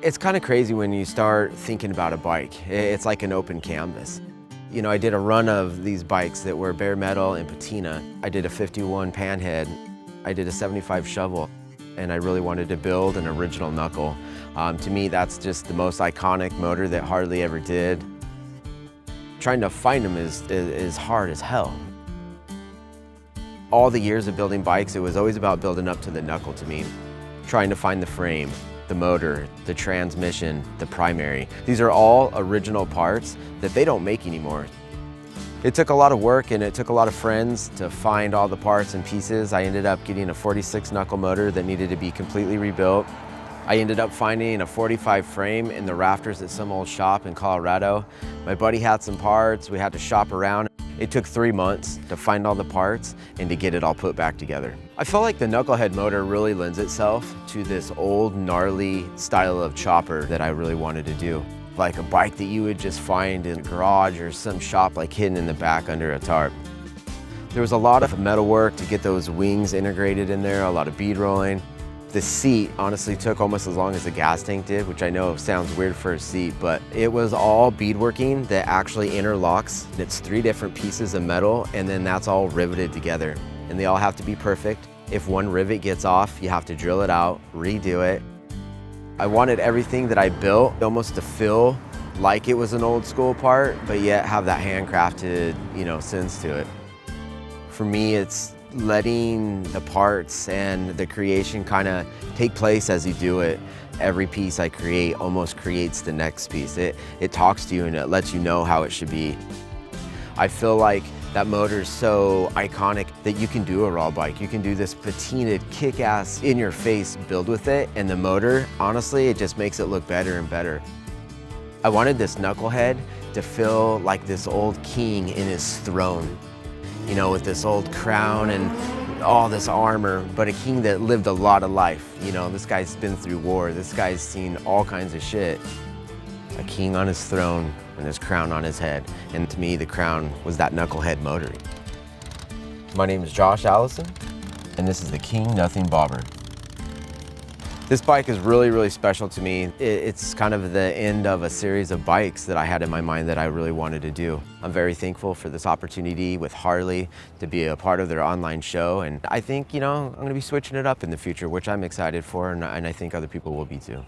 It's kind of crazy when you start thinking about a bike. It's like an open canvas. You know, I did a run of these bikes that were bare metal and patina. I did a 51 panhead. I did a 75 shovel, and I really wanted to build an original knuckle. To me, that's just the most iconic motor that Harley ever did. Trying to find them is hard as hell. All the years of building bikes, it was always about building up to the knuckle to me. Trying to find the frame, the motor, the transmission, the primary. These are all original parts that they don't make anymore. It took a lot of work and it took a lot of friends to find all the parts and pieces. I ended up getting a 46 knuckle motor that needed to be completely rebuilt. I ended up finding a 45 frame in the rafters at some old shop in Colorado. My buddy had some parts, we had to shop around. It took 3 months to find all the parts and to get it all put back together. I felt like the knucklehead motor really lends itself to this old gnarly style of chopper that I really wanted to do. Like a bike that you would just find in a garage or some shop like hidden in the back under a tarp. There was a lot of metal work to get those wings integrated in there, a lot of bead rolling. The seat honestly took almost as long as the gas tank did, which I know sounds weird for a seat, but it was all beadworking that actually interlocks. It's 3 different pieces of metal, and then that's all riveted together. And they all have to be perfect. If one rivet gets off, you have to drill it out, redo it. I wanted everything that I built almost to feel like it was an old school part, but yet have that handcrafted, sense to it. For me, it's letting the parts and the creation kind of take place as you do it. Every piece I create almost creates the next piece. It talks to you and it lets you know how it should be. I feel like that motor is so iconic that you can do a raw bike. You can do this patinaed, kick-ass, in-your-face build with it, and the motor, honestly, it just makes it look better and better. I wanted this knucklehead to feel like this old king in his throne. With this old crown and all this armor, but a king that lived a lot of life. This guy's been through war. This guy's seen all kinds of shit. A king on his throne and his crown on his head. And to me, the crown was that knucklehead motor. My name is Josh Allison, and this is the King Nothing Bobber. This bike is really, really special to me. It's kind of the end of a series of bikes that I had in my mind that I really wanted to do. I'm very thankful for this opportunity with Harley to be a part of their online show. And I think, I'm gonna be switching it up in the future, which I'm excited for, and I think other people will be too.